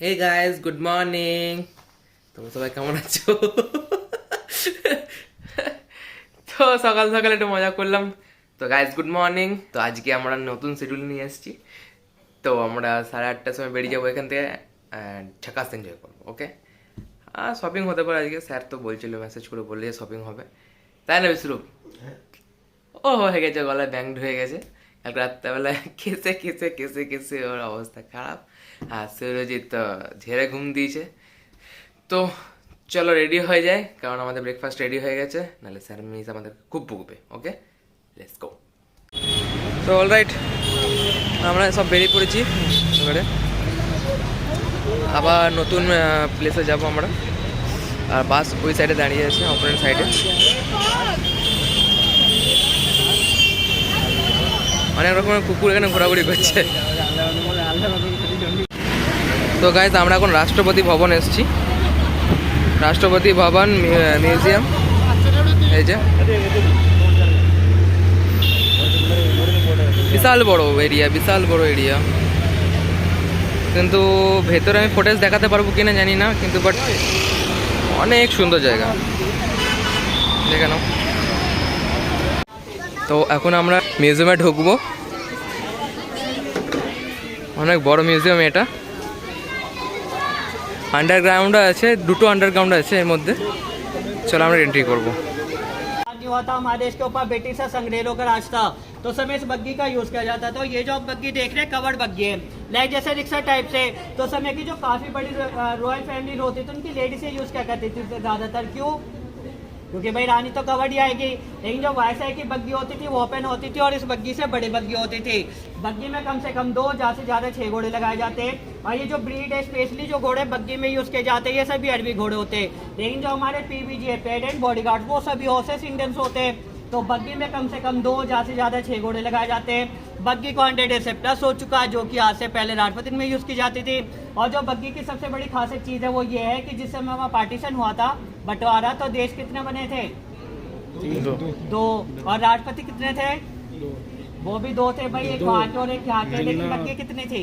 Hey guys, good morning. তোমরা সবাই কেমন আছো? তো সকাল সকাল একটু মজা করলাম। তো গাইস, গুড মর্নিং। তো আজকে আমরা নতুন শিডিউল নিয়ে এসেছি। তো আমরা 8:30টার সময় বেরিয়ে যাবো এখান থেকে, ঝাকাস এনজয় করবো। ওকে, আর শপিং হতে পারে আজকে। স্যার তো বলছিল, মেসেজ করে বললে যে শপিং হবে, তাই না বিশ্বরূপ? ও হয়ে গেছে, গলায় ব্যাংড হয়ে গেছে। কালকে রাত্রেবেলায় কেসে কেসে কেসে কেসে ওর অবস্থা খারাপ। আর সুরজিৎ তো ঝেড়ে ঘুম দিয়েছে। তো চলো রেডি হয়ে যায়, কারণ আমাদের ব্রেকফাস্ট রেডি হয়ে গেছে, নাহলে স্যার মিস আমাদের খুব বকবে। ওকে, লেটস গো। তো অলরাইট, আমরা সব বেরিয়ে পড়েছি এবারে। আবার নতুন প্লেসে যাব আমরা। আর বাস ওই সাইডে দাঁড়িয়ে আছে, অপোনেন্ট সাইডে। অনেক রকমের কুকুর এখানে ঘোরাঘুরি করছে। তো গাইজ, আমরা এখন রাষ্ট্রপতি ভবন এসেছি। রাষ্ট্রপতি ভবন মিউজিয়াম, এই যে বিশাল বড় এরিয়া, বিশাল বড় এরিয়া। কিন্তু ভেতরে আমি ফুটেজ দেখাতে পারবো কিনা জানি না, কিন্তু বাট অনেক সুন্দর জায়গা, দেখে নাও। তো এখন আমরা মিউজিয়ামে ঢুকবো। অনেক বড় মিউজিয়াম এটা। আন্ডারগ্রাউন্ড আছে, দুটো আন্ডারগ্রাউন্ড আছে এর মধ্যে। চলো আমরা এন্ট্রি করবো। हुआ था हमारे देश के ऊपर ब्रिटिश अंग्रेजों का राज था, तो समय इस बग्गी का यूज किया जाता। तो ये जो आप बग्गी देख रहे हैं कवर्ड बग्गी है, लाइक जैसे रिक्शा टाइप से। तो समय की जो काफी बड़ी रॉयल फैमिली होती थी, उनकी लेडी से यूज क्या करती थी ज्यादातर। क्यों? क्योंकि भाई रानी तो कवर्ड ही आएगी। लेकिन जो वायसाई की बग्गी होती थी वो ओपन होती थी, और इस बग्गी से बड़ी बग्गी होती थी। बग्गी में कम से कम 2 ज्यादा से ज्यादा 6 घोड़े लगाए जाते हैं। और ये जो ब्रीड है, स्पेशली जो घोड़े बग्गी में यूज किए जाते हैं, ये सभी अरबी घोड़े होते हैं। लेकिन जो हमारे PBG है, पेडेंट बॉडीगार्ड, वो सभी हॉर्सेस इंडियंस होते हैं। तो बग्गी में कम से कम 2 ज्यादा से ज्यादा 6 घोड़े लगाए जाते हैं। बग्गी को 100 से प्लस हो चुका है, जो कि आज से पहले राजपथ में यूज की जाती थी। और जो बग्गी की सबसे बड़ी खासियत चीज है वो ये है कि जिस समय वहाँ पार्टीशन हुआ था, बंटवारा, तो देश कितने बने थे? 2। और राष्ट्रपति कितने थे? वो भी 2 थे भाई, एक वहाँ के और एक यहाँ के। लेकिन बग्गी कितनी थी?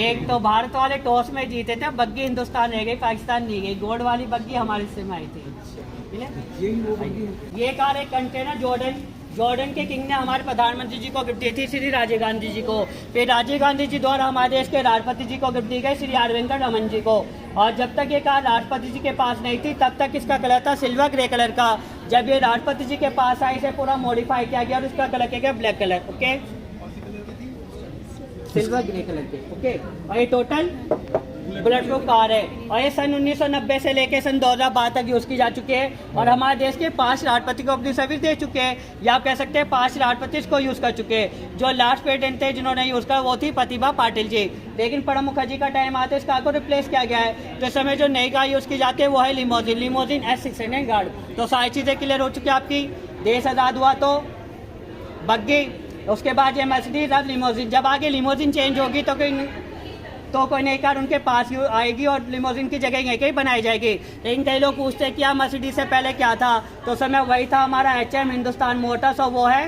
एक। तो भारत वाले टॉस में जीते थे, बग्गी हिंदुस्तान रह गई, पाकिस्तान नहीं गई। गोल्ड वाली बग्गी हमारे हिस्से में आई थी। ये कार एक कंटेनर जॉर्डन के किंग ने हमारे प्रधानमंत्री जी को गिफ्ट दी थी, श्री राजीव गांधी जी को। फिर राजीव गांधी जी द्वारा हमारे देश के राष्ट्रपति जी को गिफ्ट दी गई, श्री आर वेंकट रमन जी को। और जब तक ये कार राष्ट्रपति जी के पास नहीं थी, तब तक इसका कलर था सिल्वर ग्रे कलर का। जब ये राष्ट्रपति जी के पास आई, इसे पूरा मॉडिफाई किया गया और इसका कलर किया गया black colour. Okay, silver grey colour के। ओके, और ये टोटल बुलेट प्रूफ कार है। और ये सन 1990 से लेके सन 2012 तक यूज की जा चुकी है। और हमारे देश के 5 राष्ट्रपति को अपनी सर्विस दे चुके हैं, या आप कह सकते हैं 5 राष्ट्रपति इसको यूज कर चुके हैं। जो लास्ट प्रेसिडेंट थे जिन्होंने यूज करा वो थी प्रतिभा पाटिल जी। लेकिन प्रणब मुखर्जी का टाइम आते इस कार को रिप्लेस किया गया है। तो इस समय जो नई कार यूज की जाती है वो है लिमोजिन S600 गार्ड। तो सारी चीजें क्लियर हो चुकी है आपकी। देश आजाद हुआ तो बग्गी, उसके बाद ये मर्सिडीज, अब लिमोजिन। जब आगे लिमोजिन चेंज होगी तो कोई नई कार उनके पास आएगी और लिमोजिन की जगह यहीं कहीं बनाई जाएगी। लेकिन कई लोग पूछते हैं कि यार मर्सिडीज से पहले क्या था, तो समय वही था हमारा HM हिंदुस्तान मोटर्स, और वो है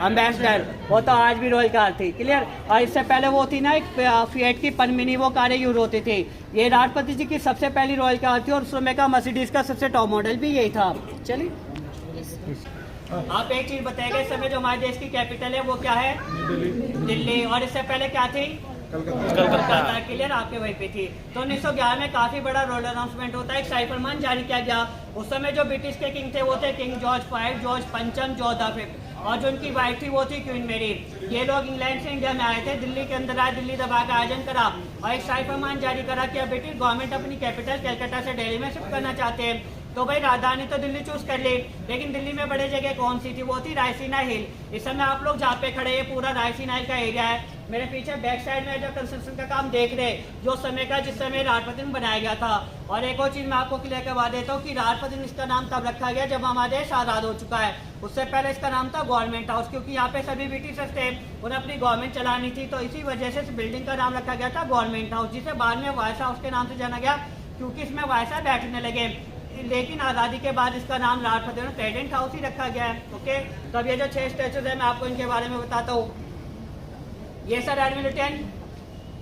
एम्बेसडर। वो तो आज भी रॉयल कार थी, क्लियर। और इससे पहले वो थी ना एक फिएट की पनमिनी, वो कारें यूज होती थी। ये राष्ट्रपति जी की सबसे पहली रॉयल कार थी, और उस समय का मर्सिडीज का सबसे टॉप मॉडल भी यही था। चलिए, आप एक चीज बताएंगे, इस समय जो हमारे देश की कैपिटल है वो क्या है? दिल्ली। और इससे पहले क्या थी? कलकत्ता। क्लियर, आपके वहीं पे थी। तो 1911 में काफी बड़ा रोल अनाउंसमेंट होता है, एक साइफरमान जारी किया गया। उस समय जो ब्रिटिश के किंग थे वो थे किंग जॉर्ज V, जॉर्ज पंचम, जॉर्ज V। और जो उनकी वाइफ थी वो थी क्वीन मेरी। ये लोग इंग्लैंड से इंडिया में आए थे, दिल्ली के अंदर आए, दिल्ली दबा का आयोजन करा और एक साइफरमान जारी करा कि अब ब्रिटिश गवर्नमेंट अपनी कैपिटल कलकत्ता से दिल्ली में शिफ्ट करना चाहते हैं। तो भाई राजधानी तो दिल्ली चूज कर ली, लेकिन दिल्ली में बड़ी जगह कौन सी थी? वो थी रायसीना हिल। इस समय आप लोग जहाँ पे खड़े हैं पूरा रायसीना हिल का एरिया है। मेरे पीछे बैक साइड में जो कंस्ट्रक्शन का काम देख रहे हैं, जो समय का जिस समय राष्ट्रपति में बनाया गया था। और एक और चीज मैं आपको क्लियर करवा देता हूँ कि राष्ट्रपति इसका नाम तब रखा गया जब हमारा देश आजाद हो चुका है। उससे पहले इसका नाम था गवर्नमेंट हाउस, क्योंकि यहाँ पे सभी ब्रिटिशर्स थे, उन्हें अपनी गवर्नमेंट चलानी थी। तो इसी वजह से इस बिल्डिंग का नाम रखा गया था गवर्नमेंट हाउस, जिसे बाद में वायस हाउस के नाम से जाना गया, क्योंकि इसमें वायसा बैठने लगे। लेकिन आज़ादी के बाद इसका नाम राष्ट्रपति ने प्रेसिडेंट हाउस ही रखा गया है। ओके, तो अब ये जो 6 स्टैचूज है मैं आपको इनके बारे में बताता हूँ। ये सर एडमिन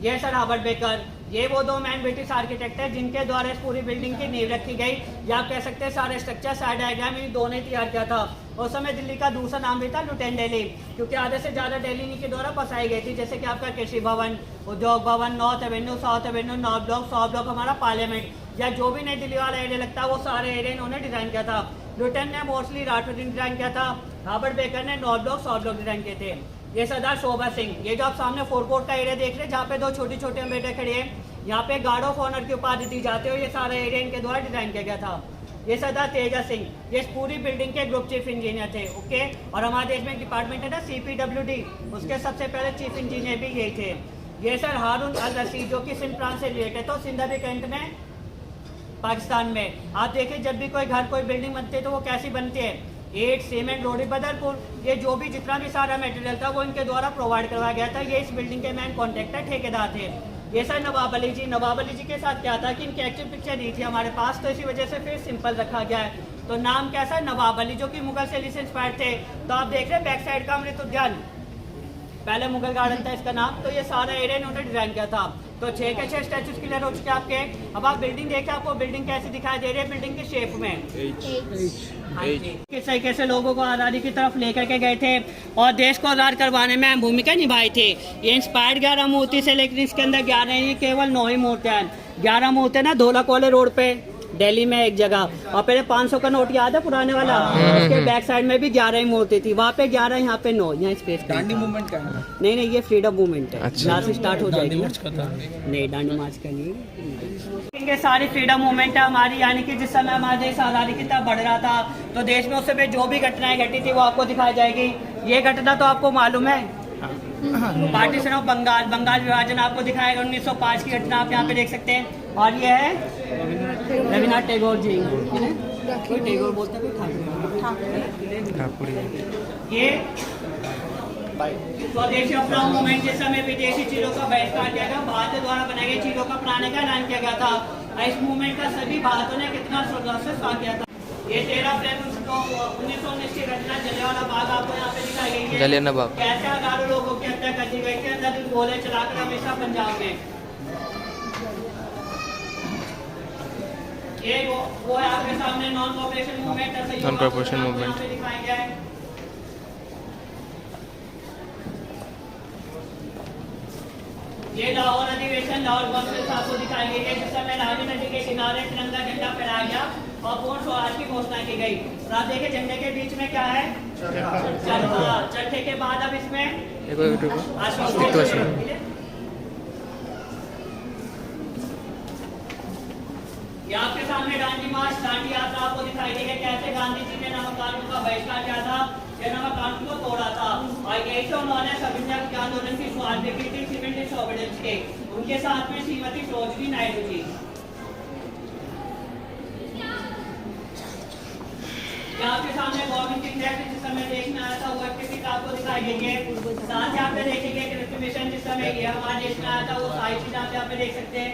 ये सर हॉवर्ड बेकर, ये वो दो मैन ब्रिटिश आर्किटेक्ट है जिनके द्वारा इस पूरी बिल्डिंग की नींव रखी गई, या आप कह सकते हैं सारे स्ट्रक्चर सारे डायग्राम इन दोनों ने तैयार किया था। उस समय दिल्ली का दूसरा नाम भी था लुटेन दिल्ली, क्योंकि आधे से ज़्यादा दिल्ली इन्हीं के द्वारा बसाई गई थी, जैसे कि आपका कृषि भवन, उद्योग भवन, north Avenue, south Avenue, north block, south block हमारा पार्लियामेंट, या जो भी नई दिल्ली वाला एरिया लगता है वो सारे एरिया इन्होंने डिज़ाइन किया था। लुटेन ने मोस्टली राष्ट्रपति डिज़ाइन किया था, हॉवर्ड बेकर ने north block south block design किए थे। ये सरदार शोभा सिंह, ये जो आप सामने फोरकोर्ट का एरिया देख रहे हैं जहाँ पे दो छोटी छोटे बेटे खड़े हैं, यहाँ पे गार्ड ऑफ ऑनर की उपाधि दी जाती है, और ये सारा एरिया इनके द्वारा डिजाइन किया गया था। ये सरदार तेजा सिंह, ये इस पूरी बिल्डिंग के ग्रुप चीफ इंजीनियर थे। ओके, और हमारे देश में एक डिपार्टमेंट है ना CPWD, उसके सबसे पहले चीफ इंजीनियर भी यही थे। ये सर हारून अल रशीद, जो कि सिंध प्रांत से रिलेटेड था, सिंध अभी करंट में पाकिस्तान में। आप देखिए जब भी कोई घर कोई बिल्डिंग बनती है तो वो कैसी बनती है, ईंट, सीमेंट, रोड़ी, बदरपुर, ये जो भी जितना भी सारा मटेरियल था वो इनके द्वारा प्रोवाइड करवाया गया था। ये इस बिल्डिंग के मेन कॉन्ट्रैक्टर ठेकेदार थे। ये सर नवाब अली जी, नवाब अली जी के साथ क्या था कि इनकी एक्चुअल पिक्चर नहीं थी हमारे पास, तो इसी वजह से फिर सिंपल रखा गया है। तो नाम कैसा, नवाब अली, जो कि मुगल शैली से इंस्पायर्ड थे। तो आप देख रहे हैं बैक साइड का अमृत उद्यान, पहले मुगल गार्डन था इसका नाम, तो ये सारा एरिया इन्होंने डिजाइन किया था। तो 6 के 6 स्टैचूज क्लियर हो चुके आपके। अब आप बिल्डिंग देखिए, आपको बिल्डिंग कैसी दिखाई दे रही है, बिल्डिंग की शेप में किस तरीके से लोगों को आज़ादी की तरफ लेकर के गए थे और देश को आज़ाद करवाने में अहम भूमिका निभाई थी। ये इंस्पायर्ड 11 मूर्ति से, लेकिन इसके अंदर 11 नहीं, केवल 9 ही मूर्तियाँ हैं। 11 मूर्तियाँ ना ढोलक वाले रोड पे दिल्ली में एक जगह, और पहले 500 का नोट याद है पुराने वाला, उसके बैक साइड में भी 11 ही मूर्ति थी, वहाँ पे 11, यहाँ पे 9, यहाँ स्पेस दांडी मूवमेंट का है? नहीं, ये फ्रीडम मूवमेंट है। अच्छा। यहाँ से स्टार्ट हो जाएगी। नहीं, दांडी मार्च का नहीं, ये सारी फ्रीडम मूवमेंट है हमारी, यानी कि जिस समय हमारा देश आज़ादी की तरफ बढ़ रहा था तो देश में उस समय जो भी घटनाएं घटी थी वो आपको दिखाई जाएगी। ये घटना तो आपको मालूम है, पार्टीशन ऑफ बंगाल, बंगाल विभाजन आपको दिखाएगा, 1905 की घटना आप यहाँ पे देख सकते हैं। और ये है रविन्द्रनाथ टैगोर जी, कोई टैगोर बोलते हैं, कोई ठाकुर, ये स्वदेशी अपनाओ मूवमेंट, जिस समय विदेशी चीजों का बहिष्कार किया गया, भारत द्वारा बनाई गई चीजों का अपनाने का ऐलान किया गया था। इस मूवमेंट का सभी भारतों ने कितना श्रद्धा से साथ किया था। ये 13 अप्रैल 1919 की घटना जलियांवाला बाग आपको यहाँ पे दिखाई गई है। जलियांवाला बाग कैसे हजारों लोगों की हत्या कर दी गई थी, अंदर गोले चलाकर हमेशा पंजाब में। ये वो है आपके सामने non corporation movement, non corporation movement दिखाया गया है। ये लाहौर अधिवेशन, लाहौर कॉन्फ्रेंस आपको दिखाई गई है, जिस समय रावी नदी के किनारे तिरंगा झंडा फहराया गया और पूर्ण स्वराज की घोषणा की गई। और आप देखिए झंडे के बीच में क्या है, चरखे के बाद अब इसमें ये आपके सामने दांडी मार्च, दांडी यात्रा आपको दिखाई गई है, कैसे गांधी जी ने नमक कानून का बहिष्कार किया था, ये नमक कानून को तोड़ा था। और यही तो उन्होंने सविनय के आंदोलन की शुरुआत भी की थी, सिविल डिसोबीडियंस के, उनके साथ में श्रीमती सरोजिनी नायडू जी। आपके सामने गवर्नमेंट की एक्ट जिस समय देखने आया था वो एक्टिविटी आपको दिखाई गई है। साथ ही आप देखेंगे रिजर्वेशन जिस समय ये हमारे देश में आया था, वो सारी चीज आप यहाँ पे देख सकते हैं।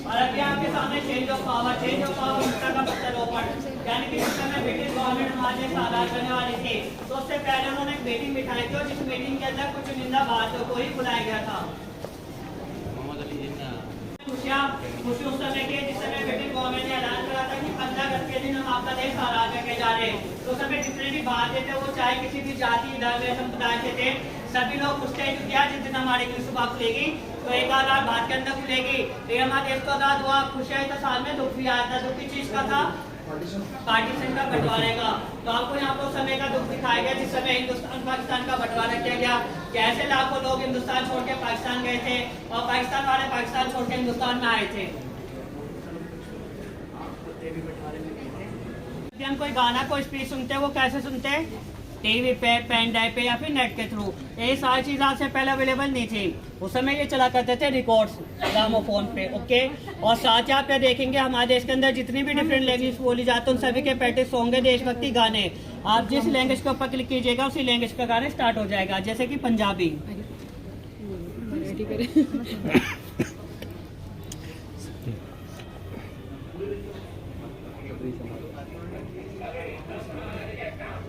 और अभी आपके सामने चेंज ऑफ पावर का प्रत्यारोपण, यानी कि जिस समय ब्रिटिश गवर्नमेंट हमारे देश आजाद करने वाली थी तो उससे पहले उन्होंने एक मीटिंग बिठाई थी, और जिस मीटिंग के अंदर कुछ चुनिंदा भारतीयों को ही बुलाया गया था। खुशी उस समय की जिस समय ब्रिटिश गवर्नमेंट ने ऐलान करा था कि 15 अगस्त के दिन हम आपका देश आजाद करके जा रहे हैं। तो उस समय जितने भी भारतीय थे वो चाहे किसी भी जाति धर्म या संप्रदाय से थे, सभी लोग खुश थे कि जिस दिन हमारी की सुबह खुलेगी तो एक आजाद भारत के अंदर खुलेगी। लेकिन हमारा देश तो आजाद हुआ, खुशी आई, तो साल में दुख भी आया था। दुख की चीज का था, पार्टीशन का, बंटवारे का। तो आपको यहाँ पर समय का दुख दिखाया गया जिस समय हिंदुस्तान पाकिस्तान का बंटवारा किया गया, कैसे लाखों लोग हिंदुस्तान छोड़ के पाकिस्तान गए थे और पाकिस्तान वाले पाकिस्तान छोड़ के हिंदुस्तान में आए थे। हम कोई गाना कोई स्पीच सुनते हैं वो कैसे सुनते हैं, टीवी पे, पेन ड्राइव पे या फिर नेट के थ्रू। ये सारी चीज़ आज से पहले अवेलेबल नहीं थी, उस समय ये चला करते थे रिकॉर्ड्स ग्रामोफोन पे। ओके, और साथ ही आप ये देखेंगे हमारे देश के अंदर जितनी भी डिफरेंट लैंग्वेज बोली जाती है उन सभी के पैटिस होंगे देशभक्ति गाने। आप जिस लैंग्वेज के ऊपर क्लिक कीजिएगा उसी लैंग्वेज का गाना स्टार्ट हो जाएगा, जैसे कि पंजाबी।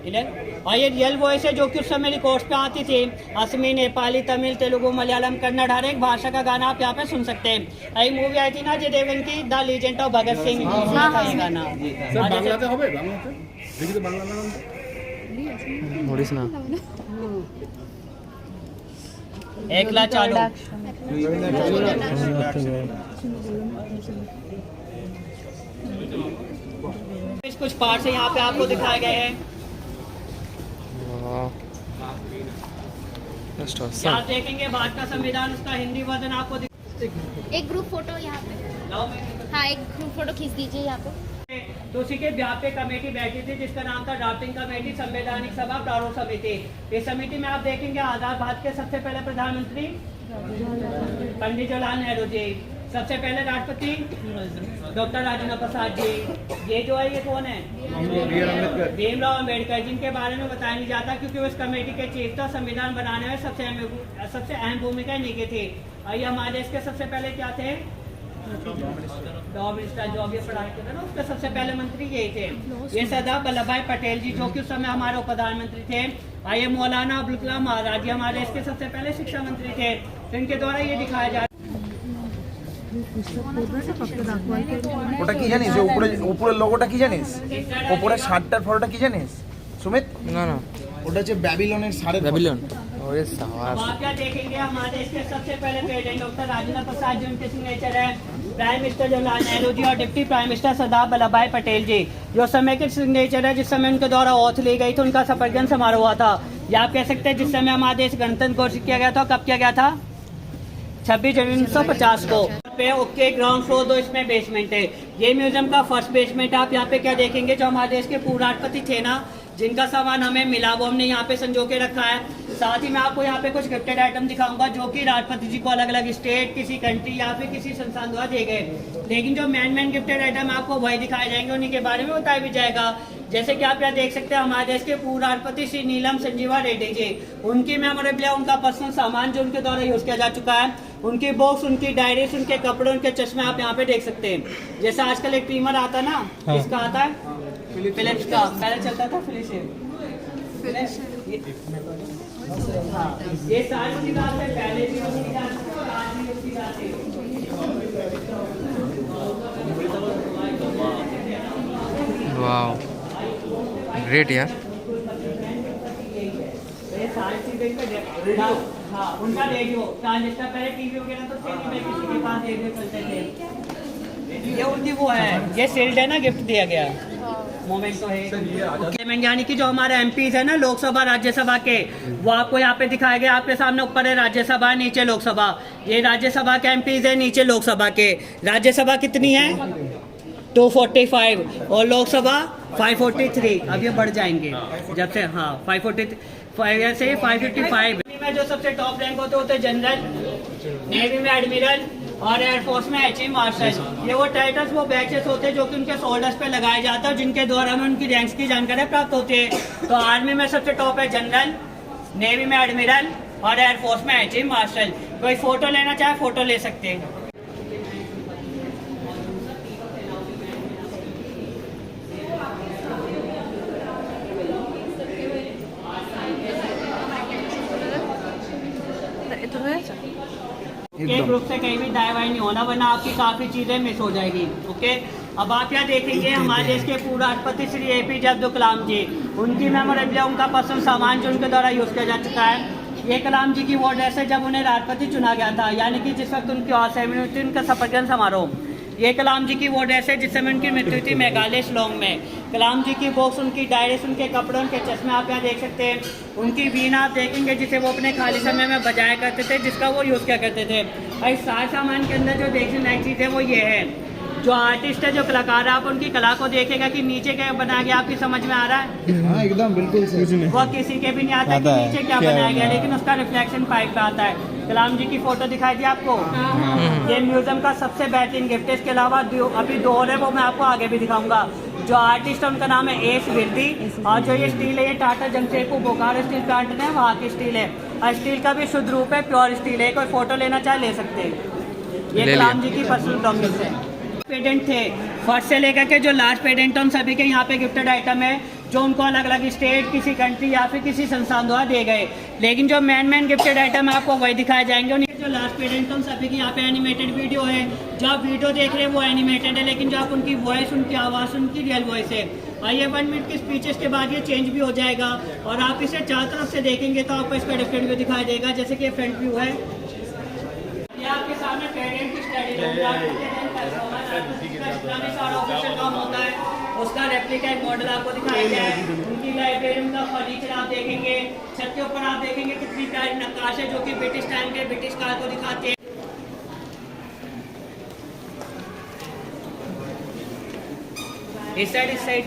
क्लियर। और ये रियल वॉइस है जो कि उस समय रिकॉर्ड्स पे आती थी, असमी, नेपाली, तमिल, तेलुगु, मलयालम, कन्नड़, हर एक भाषा का गाना आप यहाँ पे सुन सकते हैं। एक मूवी आई थी ना अजय देवगन की, the legend of Bhagat Singh, इसमें था ये गाना। বাংলাতে হবে বাংলাতে দেখি তো বাংলা গান মরিস না। एकला चालू। कुछ पार्ट्स यहाँ पे आपको दिखाए गए हैं। आप देखेंगे भारत का संविधान, उसका हिंदी वर्जन आपको एक ग्रुप फोटो यहाँ पे, हाँ एक ग्रुप फोटो खींच दीजिए यहाँ पे। तो उसी के ब्याह पे कमेटी बैठी थी जिसका नाम था ड्राफ्टिंग कमेटी, संवैधानिक सभा, प्रारूप समिति। इस समिति में आप देखेंगे आजाद भारत के सबसे पहले प्रधानमंत्री पंडित जवाहरलाल नेहरू जी, सबसे पहले राष्ट्रपति डॉक्टर राजेंद्र प्रसाद जी, ये जो है ये कौन है, भीमराव अम्बेडकर, जिनके बारे में बताया नहीं जाता क्योंकि वो इस कमेटी के चीफ था। संविधान बनाने में सबसे अहम भूमिका इन्हीं की थी। और ये हमारे देश के सबसे पहले क्या थे, मिनिस्टर, जो अभी पढ़ाई करते ना, उसके सबसे पहले मंत्री यही थे। ये सरदार वल्लभ भाई पटेल जी जो कि उस समय हमारे प्रधानमंत्री थे। और ये मौलाना अबुल कलाम आजाद जी हमारे देश के सबसे पहले शिक्षा मंत्री थे। तो इनके द्वारा ये दिखाया जा ওটা কি জানিস, যে উপরের লোগোটা কি জানিস, উপরের শার্টটার ফটোটা কি জানিস সুমিত? না না, ওটা হচ্ছে ব্যাবিলনের সারের ব্যাবিলন। ওরে সাবাস। अब आप क्या देखेंगे, हमारे देश के सबसे पहले प्रेसिडेंट डॉक्टर राजेंद्र प्रसाद जी, उनके सिग्नेचर है। प्राइम मिनिस्टर जवाहरलाल नेहरू जी और deputy prime minister Sardar Vallabh भाई पटेल जी, जो समय के सिग्नेचर है, जिस समय उनके द्वारा ओथ ली गई थी, उनका शपथ समारोह हुआ था। या आप कह सकते हैं जिस समय हमारे देश गणतंत्र घोषित किया गया था, कब किया गया था, 26 जनवरी 1950 को। पे ओके ग्राउंड फ्लोर दो, इसमें बेसमेंट है। ये म्यूजियम का फर्स्ट बेसमेंट है। आप यहाँ पे क्या देखेंगे, जो हमारे देश के पूर्व राष्ट्रपति थे ना, जिनका सामान हमें मिला वो हमने यहाँ पे संजो के रखा है। साथ ही मैं आपको यहाँ पे कुछ गिफ्टेड आइटम दिखाऊंगा जो कि राष्ट्रपति जी को अलग अलग स्टेट, किसी कंट्री या फिर किसी संस्थान द्वारा दिए गए। लेकिन जो मेन गिफ्टेड आइटम आपको वही दिखाए जाएंगे, उन्हीं के बारे में बताया भी जाएगा। जैसे कि आप यहाँ देख सकते हैं, हमारे देश के पूर्व राष्ट्रपति श्री नीलम संजीवा रेड्डी जी, उनकी मेमोरेबलिया, उनका पर्सनल सामान जो उनके द्वारा यूज किया जा चुका है, उनकी बुक्स, उनकी डायरीज, उनके कपड़े, उनके चश्मे आप यहाँ पे देख सकते हैं। जैसे आजकल एक ट्रिमर आता ना, किसका आता है, फिलिप्स का, पहले चलता था फिलिप्स। हाँ, ये सारी चीजें आपसे पहले भी उसकी जाती है और आज भी उसकी जाती है। वाओ, ग्रेट यार। ये सारी चीजें हाँ, उनका रेडियो ट्रांजिस्टर, पहले टीवी वगैरह तो थे नहीं, किसी के पास रेडियो चलते थे। ये उनकी वो है, ये सील्ड है ना, गिफ्ट दिया गया मोमेंट तो है। यानी कि जो हमारे एमपीज है ना, लोकसभा राज्यसभा के, वो आपको यहाँ पे दिखाए गए। आपके सामने ऊपर है राज्यसभा, नीचे लोकसभा। ये राज्यसभा के एमपीज है, नीचे लोकसभा के। राज्यसभा कितनी है, 245 और लोकसभा 543। अब ये बढ़ जाएंगे जब से, हाँ 545 से 555 में जो सबसे टॉप रैंक होते जनरल, नेवी में एडमिरल और एयरफोर्स में चीफ मार्शल। ये वो टाइटल्स, वो बैचेस होते हैं जो कि उनके शोल्डर्स पे लगाए जाते हैं, जिनके द्वारा हमें उनकी रैंक्स की जानकारी प्राप्त होती है। तो आर्मी में सबसे टॉप है जनरल, नेवी में एडमिरल और एयरफोर्स में चीफ मार्शल। कोई फोटो लेना चाहे फोटो ले सकते हैं। एक ग्रुप से कहीं भी दाएं बाएं नहीं होना, वरना आपकी काफी चीजें मिस हो जाएगी। ओके, अब आप यहाँ देखेंगे हमारे देश के पूर्व राष्ट्रपति श्री APJ अब्दुल कलाम जी, उनकी मेमोरेबलिया, उनका पर्सनल सामान जो उनके द्वारा यूज किया जा चुका है। ये कलाम जी की वो ड्रेस है जब उन्हें राष्ट्रपति चुना गया था, यानी कि जिस वक्त उनकी सेरेमनी थी, उनका शपथ ग्रहण समारोह। ये कलाम जी की वो ड्रेस है जिस समय उनकी मृत्यु थी मेघालय शिलोंग में। कलाम जी की बुक्स, उनकी डायरीज, उनके कपड़े, उनके चश्मे आप यहाँ देख सकते हैं। उनकी वीणा आप देखेंगे जिसे वो अपने खाली समय में बजाया करते थे, जिसका वो यूज़ किया करते थे। और इस सारे सामान के अंदर जो देखने लायक चीज़ है वो ये है, जो आर्टिस्ट है, जो कलाकार है, आप उनकी कला को देखेगा कि नीचे क्या बनाया गया, आपकी समझ में आ रहा है? हाँ एकदम बिल्कुल सही। वो किसी के भी नहीं आता कि नीचे क्या बनाया गया, लेकिन उसका रिफ्लेक्शन पाइप पे आता है। कलाम जी की फोटो दिखाई दी आपको, ये म्यूजियम का सबसे बेहतरीन गिफ्ट है। इसके अलावा अभी दो और है, वो मैं आपको आगे भी दिखाऊंगा। जो आर्टिस्ट है उनका नाम है एस विर्दी, और जो ये स्टील है ये टाटा जमशेदपुर बोकारो स्टील प्लांट में वहाँ की स्टील है, और स्टील का भी शुद्ध रूप है, प्योर स्टील है। कोई फोटो लेना चाहे ले सकते हैं। ये कलाम जी की पर्सनल डॉक्यूमेंट्स है। पेडेंट थे फर्स्ट से लेकर के जो लास्ट पेडेंट है, उन सभी के यहाँ पे गिफ्टेड आइटम है। जो उनको अलग अलग स्टेट, किसी कंट्री या फिर किसी संस्थान द्वारा दिए गए। लेकिन जो मेन गिफ्टेड आइटम है आपको वही दिखाए जाएंगे। और जो लास्ट पेरेंट हम सभी की यहाँ पे एनिमेटेड वीडियो है, जो आप वीडियो देख रहे हैं वो एनिमेटेड है, लेकिन जो आप उनकी वॉइस, उनकी आवाज़, उनकी रियल वॉइस है। और ये 1 मिनट के स्पीचेस के बाद ये चेंज भी हो जाएगा और आप इसे चार तरफ से देखेंगे तो आपको इसका डिफरेंट व्यू दिखाई देगा। जैसे कि फ्रंट व्यू है, ये आपके सामने पेरेंट की स्टडी सारा ऑफिशियल काम होता है, उसका रेप्लिकेट मॉडल आपको दिखाया गया है। उनकी लाइब्रेरी, उनका फर्नीचर आप देखेंगे। छत के ऊपर आप देखेंगे कितनी प्यारी नक्काश है जो कि ब्रिटिश टाइम के ब्रिटिश काल को दिखाते हैं। इस साइड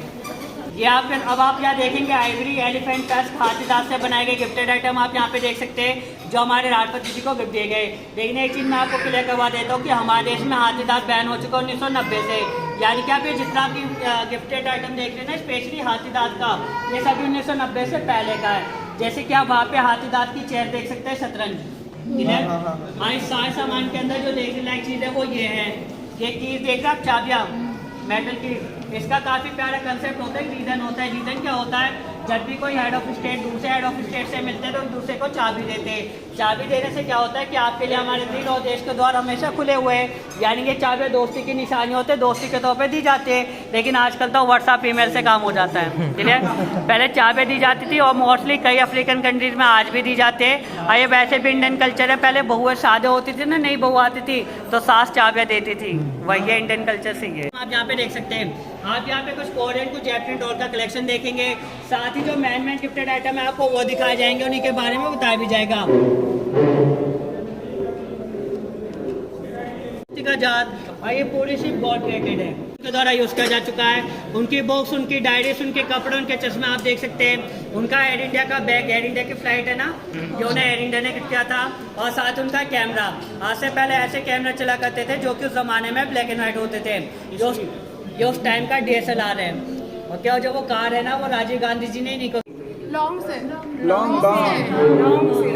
ये आप अब आप यहाँ देखेंगे आइवरी, एलिफेंट, टस्क, हाथी दांत से बनाए गए गिफ्टेड आइटम आप यहाँ पे देख सकते हैं जो हमारे राष्ट्रपति जी को गिफ्ट दिए गए। लेकिन एक चीज़ मैं आपको क्लियर करवा देता हूँ कि हमारे देश में हाथी दांत बैन हो चुका है 1990 से। यानी कि आप ये जितना भी गिफ्टेड आइटम देख रहे हैं ना, स्पेशली हाथी दांत का, ये सभी 1990 से पहले का है। जैसे कि आप वहाँ पे हाथी दांत की चेयर देख सकते हैं, शतरंज। हमारे सारे सामान के अंदर जो देखने लायक चीज़ है वो ये है। ये कीज देख रहे आप, चाबियाँ, मेटल की। इसका काफ़ी प्यारा कंसेप्ट होता है, रीज़न होता है। रीज़न क्या होता है, जब भी कोई हेड ऑफ स्टेट दूसरे हेड ऑफ स्टेट से मिलते हैं तो एक दूसरे को चाबी देते हैं। चाबी देने से क्या होता है कि आपके लिए हमारे दिल और देश के द्वार हमेशा खुले हुए हैं। यानी ये चाबियाँ दोस्ती की निशानी होते हैं, दोस्ती के तौर पे दी जाती है। लेकिन आजकल तो व्हाट्सएप ईमेल से काम हो जाता है, ठीक है। पहले चाबियाँ दी जाती थी और मोस्टली कई अफ्रीकन कंट्रीज में आज भी दी जाती है। और ये वैसे भी इंडियन कल्चर है, पहले बहुएं शादी होती थी ना, नई बहू आती थी तो सास चाबियाँ देती थी, वही है इंडियन कल्चर से। ये आप यहाँ पे देख सकते हैं। आप यहाँ पे कुछ कोरियन, कुछ जैपनीज डॉल का कलेक्शन देखेंगे। साथ ही जो मैन गिफ्टेड आइटम है आपको वो दिखाए जाएंगे, उन्हीं के बारे में बताया भी जाएगा। और ये पूरी सिर्फ गॉड क्रिएटेड है, उनके द्वारा यूज किया जा चुका है। उनकी बुक्स, उनकी डायरीज, उनके कपड़े, उनके चश्मे आप देख सकते हैं। उनका एयर इंडिया का बैग, एयर इंडिया की फ्लाइट है ना, जो उन्हें एयर इंडिया ने गिफ्ट किया था। और साथ उनका कैमरा, आज से पहले ऐसे कैमरा चला करते थे जो कि उस जमाने में ब्लैक एंड व्हाइट होते थे, जो उस टाइम का DSLR है। और क्या जो वो कार है ना, वो राजीव गांधी जी ने नहीं लौंग,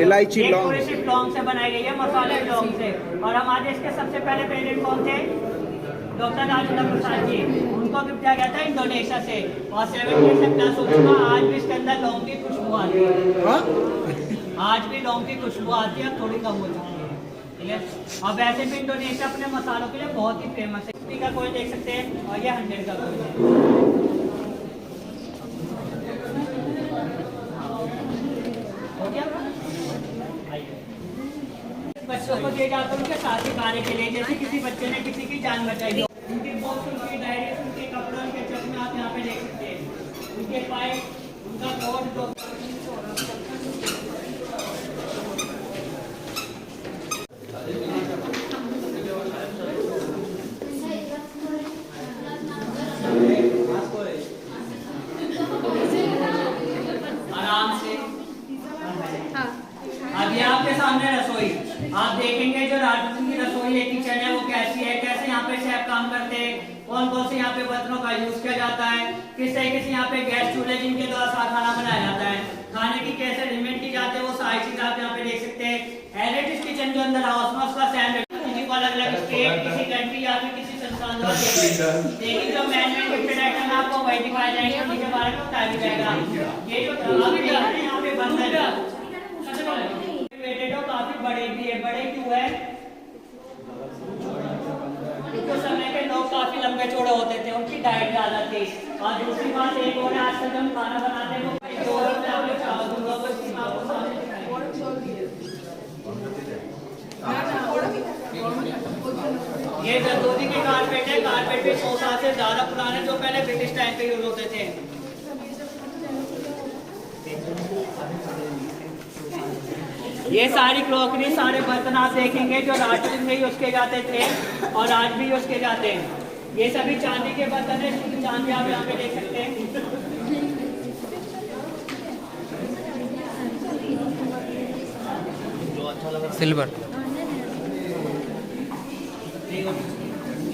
इलायची लौंग, सिर्फ लौंग से बनाई गई है, मसाले लौंग से। और हमारे देश के सबसे पहले प्रेसिडेंट कौन थे? डॉक्टर राजेंद्र प्रसाद जी। उनको गिफ्ट दिया गया था इंडोनेशिया से। और 7 years से प्लस हो चुका, आज भी इसके अंदर लौंग की खुशबू आती है। आज भी लौंग की खुशबू आती है, थोड़ी कम हो चुकी है, ठीक है। और वैसे भी इंडोनेशिया अपने मसालों के लिए बहुत ही फेमस है। 50 का कोई देख सकते हैं और ये 100 का कोई है। बच्चों को दिए जाते हैं उनके साथ ही खाने के लिए। जैसे किसी बच्चे ने किसी की जान बचाई, उनकी बुक्स, उनकी डायरी, उनके कपड़े, उनके चश्मे आप यहाँ पे देख सकते हैं। उनके पाइप, उनका कोट, आराम से। अभी आपके सामने रसोई आप देखेंगे, जो राजपूत की रसोई है, किचन है, वो कैसी है, कैसे यहाँ पे शेफ काम करते हैं, कौन कौन से यहाँ पे बर्तनों का यूज किया जाता है, किस तरीके से यहाँ पे गैस चूल्हे जिनके द्वारा खाना बनाया जाता है, खाने की कैसे अरेंजमेंट की जाती है, वो सारी चीज आप यहाँ पे देख सकते हैं। एलिटिस किचन जो अंदर हाउस में उसका स्टैंडर्ड किसी को अलग अलग स्टेट, किसी कंट्री या फिर किसी संस्थान द्वारा। लेकिन जो मैन गिफ्टेड आइटम आपको वही दिखाए जाएंगे, उन्हीं के बारे में बताया भी जाएगा। ये जो यहाँ पे बंद है काफी बड़े भी है। बड़े क्यों है? उस समय के लोग काफी लंबे चौड़े होते थे, उनकी डाइट ज्यादा थी। और दूसरी बात एक और है, आजकल जो हम खाना बनाते हैं वो ये जरदोजी के कारपेट है। कारपेट भी 100 साल से ज्यादा पुराने, जो पहले ब्रिटिश टाइम पे यूज होते थे। ये सारी क्रॉकरी, सारे बर्तन आप देखेंगे जो राजपूत में यूज किए जाते थे और आज भी यूज किए जाते हैं। ये सभी चांदी के बर्तन है, चांदी आप यहाँ पे देख सकते हैं। सिल्वर,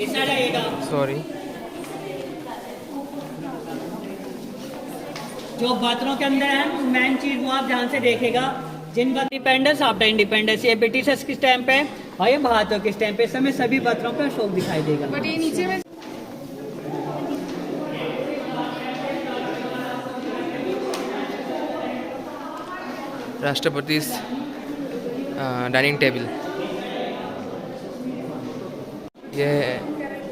इस साइड आइएगा। सॉरी। जो बर्तनों के अंदर है मेन चीज वो आप ध्यान से देखेगा। जिनका इंडिपेंडेंस, आफ्टर इंडिपेंडेंस, ये ब्रिटिशर्स किस टाइम पे और ये भारतीयों किस टाइम पे, इस समय सभी बर्तनों पे शौक दिखाई देगा। बट ये नीचे में राष्ट्रपति डाइनिंग टेबल ये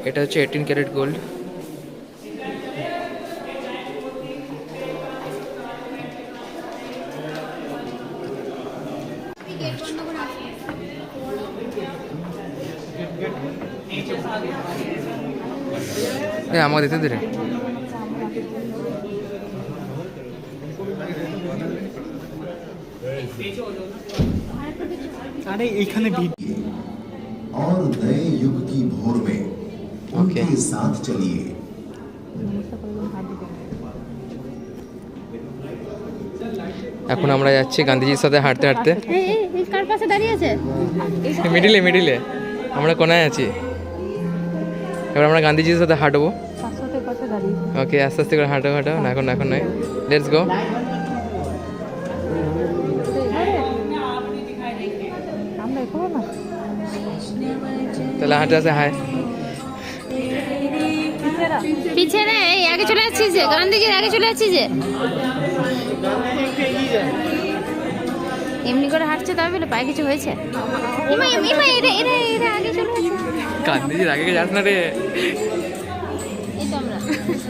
এটা হচ্ছে 18 ক্যারেট গোল্ড। আমাকে দিতে দিলে আরে এইখানে और नए युग की भोर में उनके साथ चलिए। এখন আমরা যাচ্ছি গান্ধীজির সাথে হাঁটতে হাঁটতে। এই কার পাশে দাঁড়িয়ে আছে? মিডিলে মিডিলে আমরা কোনায় আছি। এবার আমরা গান্ধীজির সাথে হাঁটবো। ওকে আস্তে আস্তে করে হাঁটো হাঁটো না এখন এখন নয় লেটস গো। তাহলে হাঁটে আসে হায় পিছে রে, এই আগে চলে যাচ্ছিস যে, গান্ধীজির আগে চলে যাচ্ছিস যে। এমনি করে হাঁটছে তবে বলে পায়ে কিছু হয়েছে? এমা এমা এরা এরা এরা আগে চলে যাচ্ছে। গান্ধীজির আগে যাস না রে, এই তো আমরা।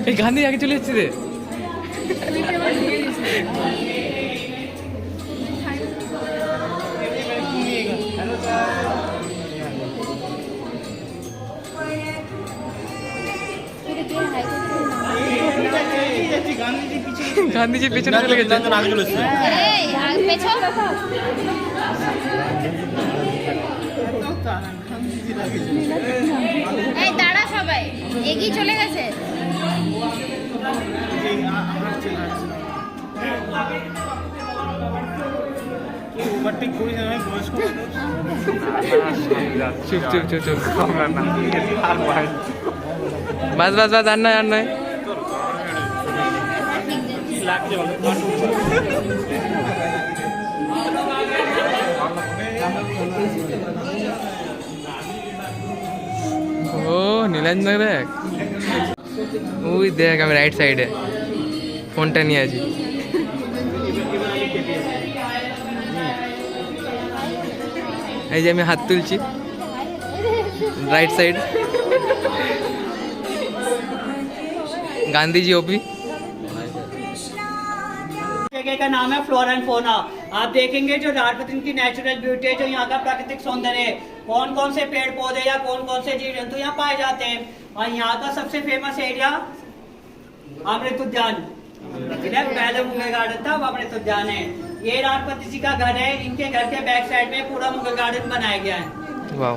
এই গান্ধী আগে চলে যাচ্ছি রে। গান্ধীজি পেছনে চলে গেছে। এই আগে পেছন। এই দাঁড়া সবাই, এগিয়ে চলে গেছে। চুপ চুপ চুপ চুপ বাস বাস বাস আর নয় আর নয়। ও নীলাঞ্জন দেখ, ওই দেখ আমি রাইট সাইডে ফোনটা নিয়ে আছি। এই যে আমি হাত তুলছি right side, Gandhi ji OP. जगह का नाम है फ्लोरा एंड फौना। आप देखेंगे जो राजपत्रिन की नेचुरल ब्यूटी है, जो यहाँ का प्राकृतिक सौंदर्य है, कौन कौन से पेड़ पौधे या कौन कौन से जीव जंतु यहाँ पाए जाते हैं। और यहाँ का सबसे फेमस एरिया अमृत उद्यान, पहले मुगल गार्डन था, वो अमृत उद्यान है। ये राजपति जी का घर है, इनके घर के बैक साइड में पूरा मुगल गार्डन बनाया गया है। वाह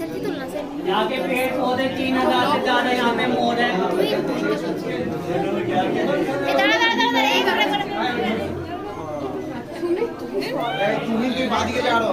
सेल्फी तुलना से यहाँ के पेड़ पौधे 3000 से ज्यादा यहाँ पे मोर है। दाঁড়া দাঁড়া দাঁড়া এই করে করে তুমি কি বাদিকে যা রো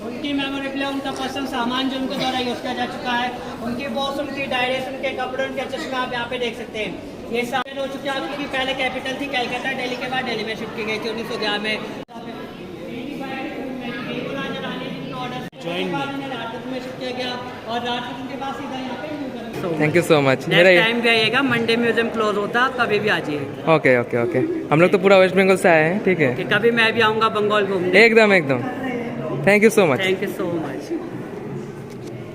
उनकी मेमोरेबल है, उनका पसंद सामान जो उनके द्वारा यूज किया जा चुका है, उनकी बहुत उनकी डायरीज, उनके कपड़े, उनके चश्मे आप यहाँ पे देख सकते हैं। ये सारे हो चुके हैं। आपकी पहले कैपिटल थी कलकत्ता, दिल्ली के बाद दिल्ली में शिफ्ट की गई थी 1911 में। में शिफ्ट किया गया और राजपूत के पास सीधा यहाँ पे थैंक यू सो मच। मेरा टाइम भी आइएगा, मंडे म्यूजियम क्लोज होता, कभी भी आ जाइए। ओके ओके ओके, हम लोग तो पूरा वेस्ट बंगाल से आए हैं, ठीक है। कि कभी मैं भी आऊँगा बंगाल घूमने। एकदम एकदम, thank you so much. Thank you so much.